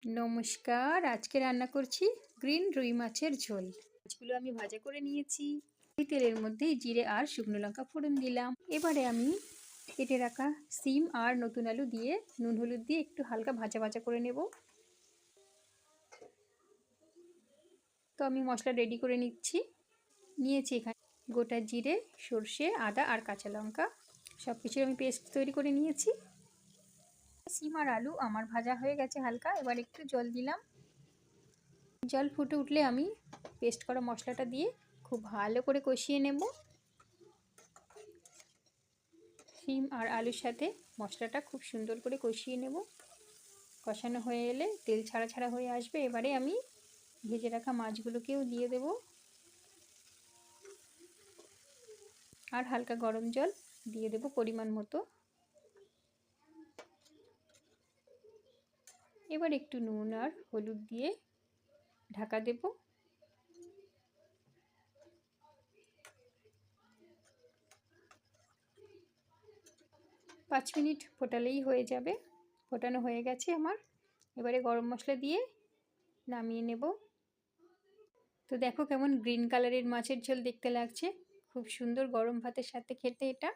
নমস্কার, আজকে রান্না করছি গ্রিন রুই মাছের ঝোল। মাছগুলো আমি ভাজা করে নিয়েছি। এই তেলের মধ্যে জিরে আর শুকনো লঙ্কা ফোড়ন দিলাম। এবারে আমি কেটে রাখা সিম আর নতুন আলু দিয়ে নুন হলুদ দিয়ে একটু হালকা ভাজা ভাজা করে নেব। তো আমি মশলা রেডি করে নিয়েছি এখানে গোটা জিরে, সর্ষে, আদা আর কাঁচা লঙ্কা সব কিছুর আমি পেস্ট তৈরি করে নিয়েছি। সিম আর আলু আমার ভাজা হয়ে গেছে হালকা। এবার একটু জল দিলাম। জল ফুটে উঠলে আমি পেস্ট করা মশলাটা দিয়ে খুব ভালো করে কষিয়ে নেব। সিম আর আলুর সাথে মশলাটা খুব সুন্দর করে কষিয়ে নেব। কষানো হয়ে এলে তেল ছাড়া ছাড়া হয়ে আসবে। এবারে আমি ভেজে রাখা মাছগুলোকেও দিয়ে দেব আর হালকা গরম জল দিয়ে দেব পরিমাণ মতো। এবার একটু নুন আর হলুদ দিয়ে ঢাকা দেব। পাঁচ মিনিট ফোটালেই হয়ে যাবে। ফোটানো হয়ে গেছে আমার। এবারে গরম মশলা দিয়ে নামিয়ে নেব। তো দেখো কেমন গ্রিন কালারের মাছের ঝোল দেখতে লাগছে। খুব সুন্দর গরম ভাতের সাথে খেতে এটা।